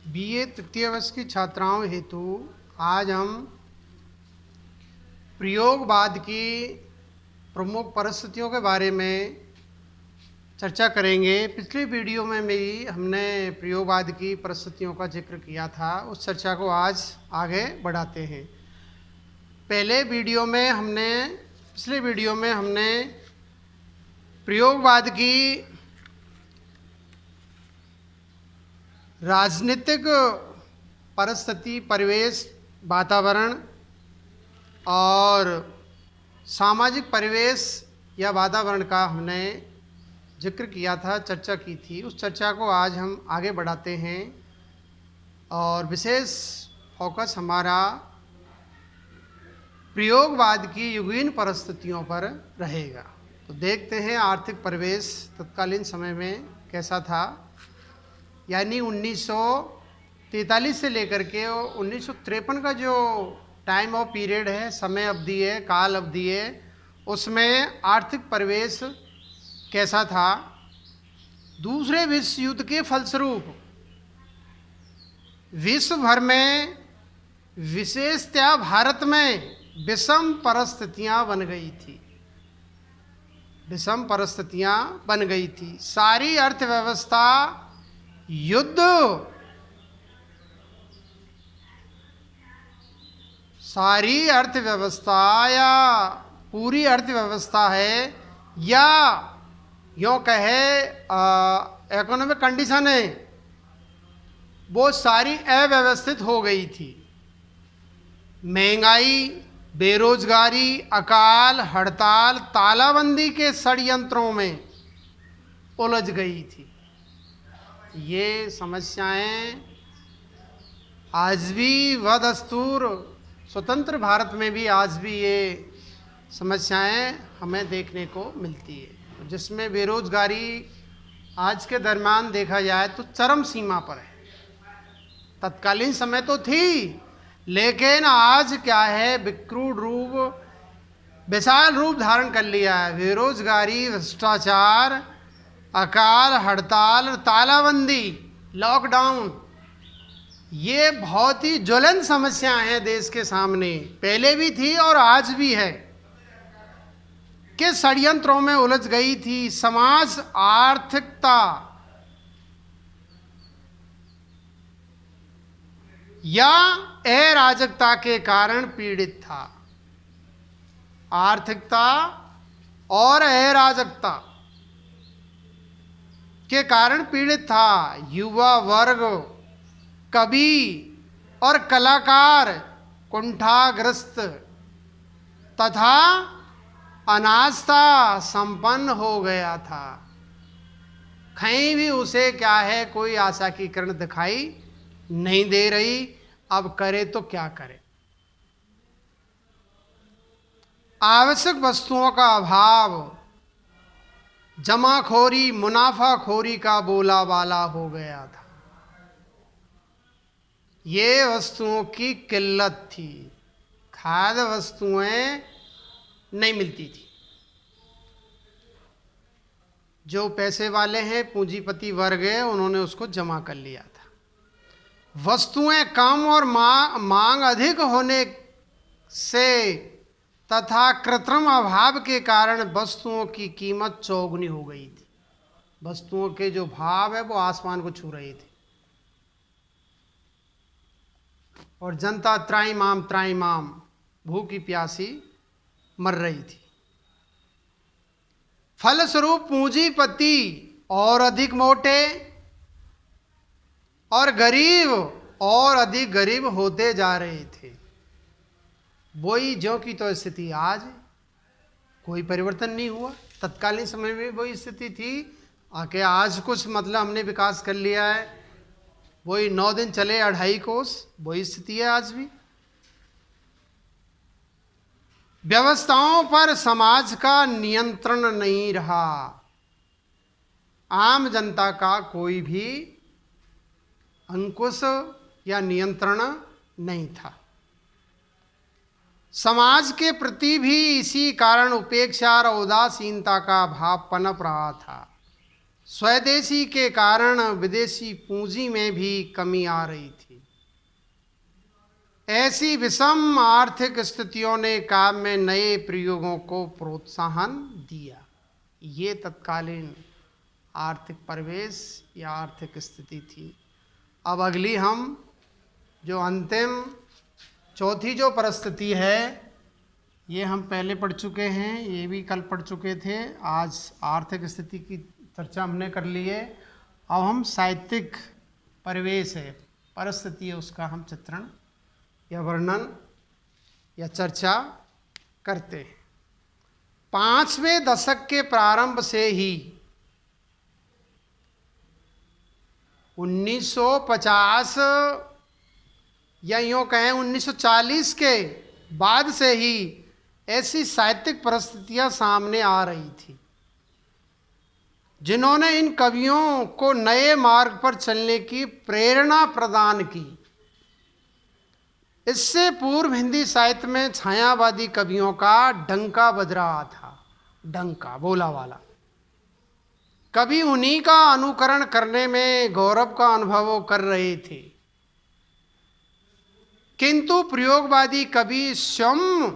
BA तृतीय वर्ष की छात्राओं हेतु आज हम प्रयोगवाद की प्रमुख परिस्थितियों के बारे में चर्चा करेंगे। पिछले वीडियो में भी हमने प्रयोगवाद की परिस्थितियों का जिक्र किया था। उस चर्चा को आज आगे बढ़ाते हैं। पिछले वीडियो में हमने प्रयोगवाद की राजनीतिक परिस्थिति, परिवेश, वातावरण और सामाजिक परिवेश या वातावरण का हमने जिक्र किया था, चर्चा की थी। उस चर्चा को आज हम आगे बढ़ाते हैं और विशेष फोकस हमारा प्रयोगवाद की युगीन परिस्थितियों पर रहेगा। तो देखते हैं आर्थिक परिवेश तत्कालीन समय में कैसा था, यानी 1943 से लेकर के 1953 का जो टाइम ऑफ पीरियड है, समय अवधि है, काल अवधि है, उसमें आर्थिक परिवेश कैसा था। दूसरे विश्व युद्ध के फलस्वरूप विश्व भर में, विशेषतया भारत में विषम परिस्थितियां बन गई थी। विषम परिस्थितियां बन गई थी। सारी अर्थव्यवस्था युद्ध, सारी अर्थव्यवस्था या पूरी अर्थव्यवस्था है, या यूँ कहे इकोनॉमिक कंडीशन है, वो सारी अव्यवस्थित हो गई थी। महंगाई, बेरोजगारी, अकाल, हड़ताल, तालाबंदी के षड्यंत्रों में उलझ गई थी। ये समस्याएं आज भी वदस्तूर स्वतंत्र भारत में भी आज भी ये समस्याएं हमें देखने को मिलती है, जिसमें बेरोजगारी आज के दरमियान देखा जाए तो चरम सीमा पर है। तत्कालीन समय तो थी, लेकिन आज क्या है, विकृत रूप, विशाल रूप धारण कर लिया है। बेरोजगारी, भ्रष्टाचार, अकाल, हड़ताल, तालाबंदी, लॉकडाउन, ये बहुत ही ज्वलंत समस्याएं हैं देश के सामने। पहले भी थी और आज भी है, के षड्यंत्रों में उलझ गई थी। समाज आर्थिकता या अराजकता के कारण पीड़ित था। आर्थिकता और अराजकता के कारण पीड़ित था। युवा वर्ग, कवि और कलाकार कुंठाग्रस्त तथा अनास्था संपन्न हो गया था। कहीं भी उसे क्या है, कोई आशा की किरण दिखाई नहीं दे रही। अब करे तो क्या करे। आवश्यक वस्तुओं का अभाव, जमाखोरी, मुनाफाखोरी का बोलाबाला हो गया था। ये वस्तुओं की किल्लत थी। खाद्य वस्तुएं नहीं मिलती थी। जो पैसे वाले हैं, पूंजीपति वर्ग है, उन्होंने उसको जमा कर लिया था। वस्तुएं कम और मांग अधिक होने से तथा कृत्रिम अभाव के कारण वस्तुओं की कीमत चौगुनी हो गई थी। वस्तुओं के जो भाव है वो आसमान को छू रहे थे और जनता त्राईमाम भूखी प्यासी मर रही थी। फलस्वरूप पूंजीपति और अधिक मोटे और गरीब और अधिक गरीब होते जा रहे थे। वही ज्यों की तो स्थिति आज, कोई परिवर्तन नहीं हुआ। तत्कालीन समय में वही स्थिति थी, आके आज कुछ मतलब हमने विकास कर लिया है। वही 9 दिन चले 2.5 कोस, वही स्थिति है आज भी। व्यवस्थाओं पर समाज का नियंत्रण नहीं रहा। आम जनता का कोई भी अंकुश या नियंत्रण नहीं था। समाज के प्रति भी इसी कारण उपेक्षा और उदासीनता का भाव पनप रहा था। स्वदेशी के कारण विदेशी पूंजी में भी कमी आ रही थी। ऐसी विषम आर्थिक स्थितियों ने काव्य में नए प्रयोगों को प्रोत्साहन दिया। ये तत्कालीन आर्थिक परिवेश या आर्थिक स्थिति थी। अब अगली हम जो अंतिम चौथी जो परिस्थिति है, ये हम पहले पढ़ चुके हैं, ये भी कल पढ़ चुके थे। आज आर्थिक स्थिति की चर्चा हमने कर ली है। अब हम साहित्यिक परिवेश है, परिस्थिति है, उसका हम चित्रण या वर्णन या चर्चा करते हैं। 5वें दशक के प्रारंभ से ही 1950 या यूँ कहें 1940 के बाद से ही ऐसी साहित्यिक परिस्थितियां सामने आ रही थी जिन्होंने इन कवियों को नए मार्ग पर चलने की प्रेरणा प्रदान की। इससे पूर्व हिंदी साहित्य में छायावादी कवियों का डंका बज रहा था, डंका बोला वाला। कवि उन्हीं का अनुकरण करने में गौरव का अनुभव कर रहे थे, किंतु प्रयोगवादी कवि स्वयं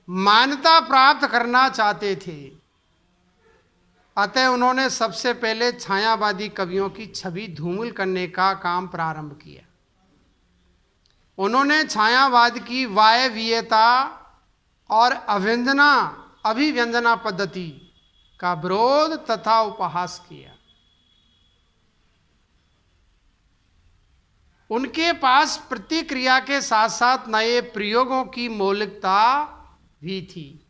मान्यता प्राप्त करना चाहते थे। अतः उन्होंने सबसे पहले छायावादी कवियों की छवि धूमिल करने का काम प्रारंभ किया। उन्होंने छायावाद की वायवीयता और अभिव्यंजना पद्धति का विरोध तथा उपहास किया। उनके पास प्रतिक्रिया के साथ साथ नए प्रयोगों की मौलिकता भी थी।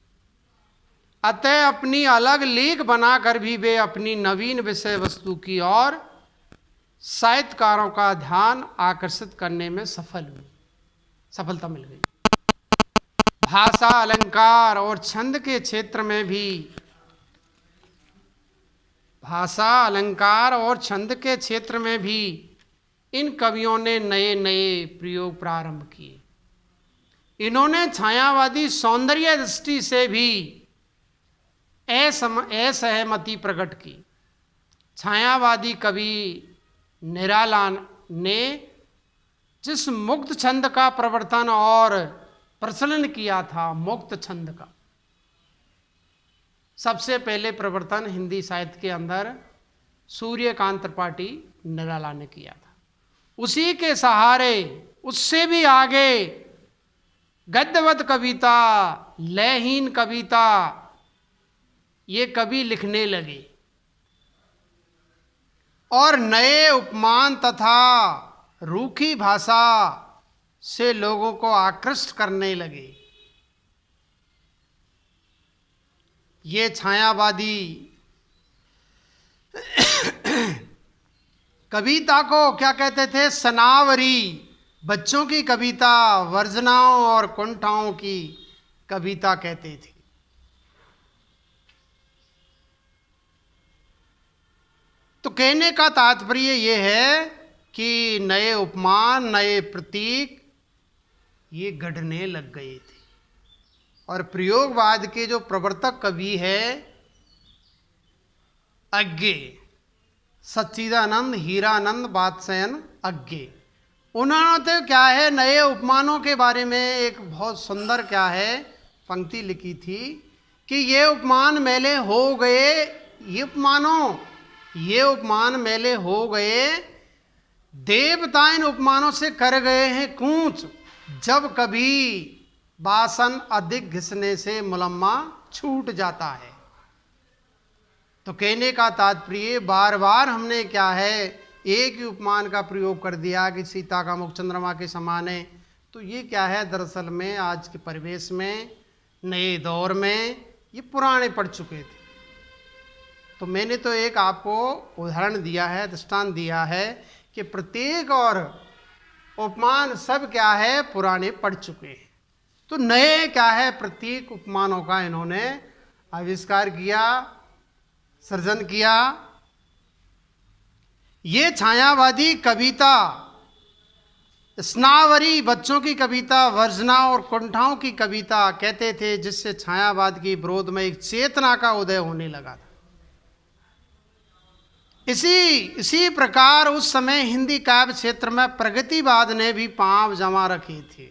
अतः अपनी अलग लेख बनाकर भी वे अपनी नवीन विषय वस्तु की ओर साहित्यकारों का ध्यान आकर्षित करने में सफलता मिल गई। भाषा, अलंकार और छंद के क्षेत्र में भी इन कवियों ने नए नए प्रयोग प्रारंभ किए। इन्होंने छायावादी सौंदर्य दृष्टि से भी असहमति प्रकट की। छायावादी कवि निराला ने जिस मुक्त छंद का प्रवर्तन और प्रचलन किया था, मुक्त छंद का सबसे पहले प्रवर्तन हिंदी साहित्य के अंदर सूर्यकांत त्रिपाठी निराला ने किया था। उसी के सहारे उससे भी आगे गद्यवत कविता, लयहीन कविता ये कवि लिखने लगे और नए उपमान तथा रूखी भाषा से लोगों को आकृष्ट करने लगे। ये छायावादी कविता को क्या कहते थे? सनावरी, बच्चों की कविता, वर्जनाओं और कुंठाओं की कविता कहते थे। तो कहने का तात्पर्य ये है कि नए उपमान, नए प्रतीक ये गढ़ने लग गए थे और प्रयोगवाद के जो प्रवर्तक कवि है अज्ञे, सच्चिदानंद, हीरानंद, बादशाहन अज्ञे, उन्होंने तो क्या है नए उपमानों के बारे में एक बहुत सुंदर क्या है पंक्ति लिखी थी कि ये उपमान मेले हो गए, ये उपमान मेले हो गए, देवता इन उपमानों से कर गए हैं कूच, जब कभी बासन अधिक घिसने से मुलम्मा छूट जाता है। तो कहने का तात्पर्य बार बार हमने क्या है एक ही उपमान का प्रयोग कर दिया कि सीता का मुख चंद्रमा के समान है। तो ये क्या है दरअसल में आज के परिवेश में, नए दौर में ये पुराने पढ़ चुके थे। तो मैंने तो एक आपको उदाहरण दिया है, दृष्टांत दिया है कि प्रत्येक और उपमान सब क्या है पुराने पढ़ चुके हैं। तो नए क्या है प्रत्येक उपमानों का इन्होंने आविष्कार किया, सृजन किया। ये छायावादी कविता, स्नावरी, बच्चों की कविता, वर्जना और कुंठाओं की कविता कहते थे, जिससे छायावाद के विरोध में एक चेतना का उदय होने लगा था। इसी प्रकार उस समय हिंदी काव्य क्षेत्र में प्रगतिवाद ने भी पांव जमा रखे थे।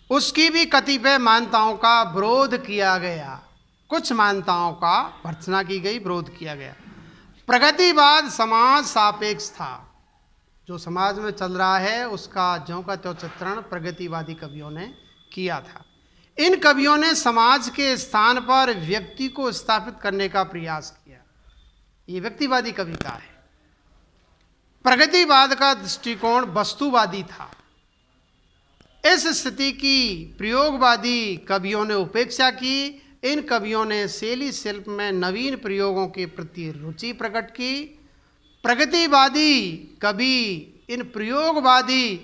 उसकी भी कतिपय मान्यताओं का विरोध किया गया, कुछ मान्यताओं का भर्त्सना की गई, विरोध किया गया। प्रगतिवाद समाज सापेक्ष था, जो समाज में चल रहा है उसका ज्यों का त्यों चित्रण प्रगतिवादी कवियों ने किया था। इन कवियों ने समाज के स्थान पर व्यक्ति को स्थापित करने का प्रयास किया। ये व्यक्तिवादी कविता है। प्रगतिवाद का दृष्टिकोण वस्तुवादी था। इस स्थिति की प्रयोगवादी कवियों ने उपेक्षा की। इन कवियों ने शैली शिल्प में नवीन प्रयोगों के प्रति रुचि प्रकट की। प्रगतिवादी कवि इन प्रयोगवादी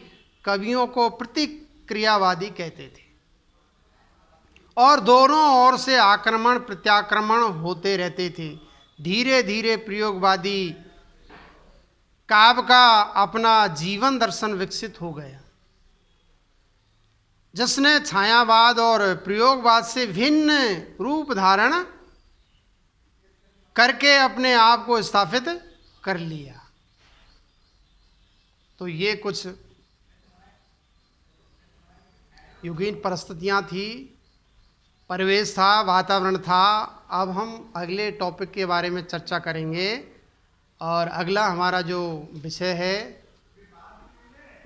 कवियों को प्रतिक्रियावादी कहते थे और दोनों ओर से आक्रमण प्रत्याक्रमण होते रहते थे। धीरे धीरे प्रयोगवादी काव्य का अपना जीवन दर्शन विकसित हो गया, जिसने छायावाद और प्रयोगवाद से भिन्न रूप धारण करके अपने आप को स्थापित कर लिया। तो ये कुछ युगीन परिस्थितियां थी, परिवेश था, वातावरण था। अब हम अगले टॉपिक के बारे में चर्चा करेंगे और अगला हमारा जो विषय है,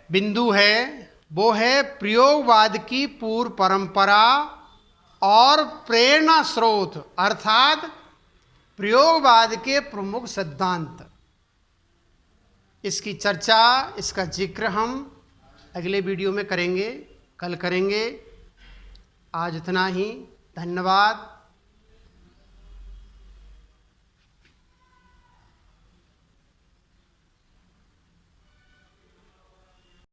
बिंदु है, वो है प्रयोगवाद की पूर्व परंपरा और प्रेरणा स्रोत, अर्थात प्रयोगवाद के प्रमुख सिद्धांत। इसकी चर्चा, इसका जिक्र हम अगले वीडियो में करेंगे, कल करेंगे। आज इतना ही। धन्यवाद।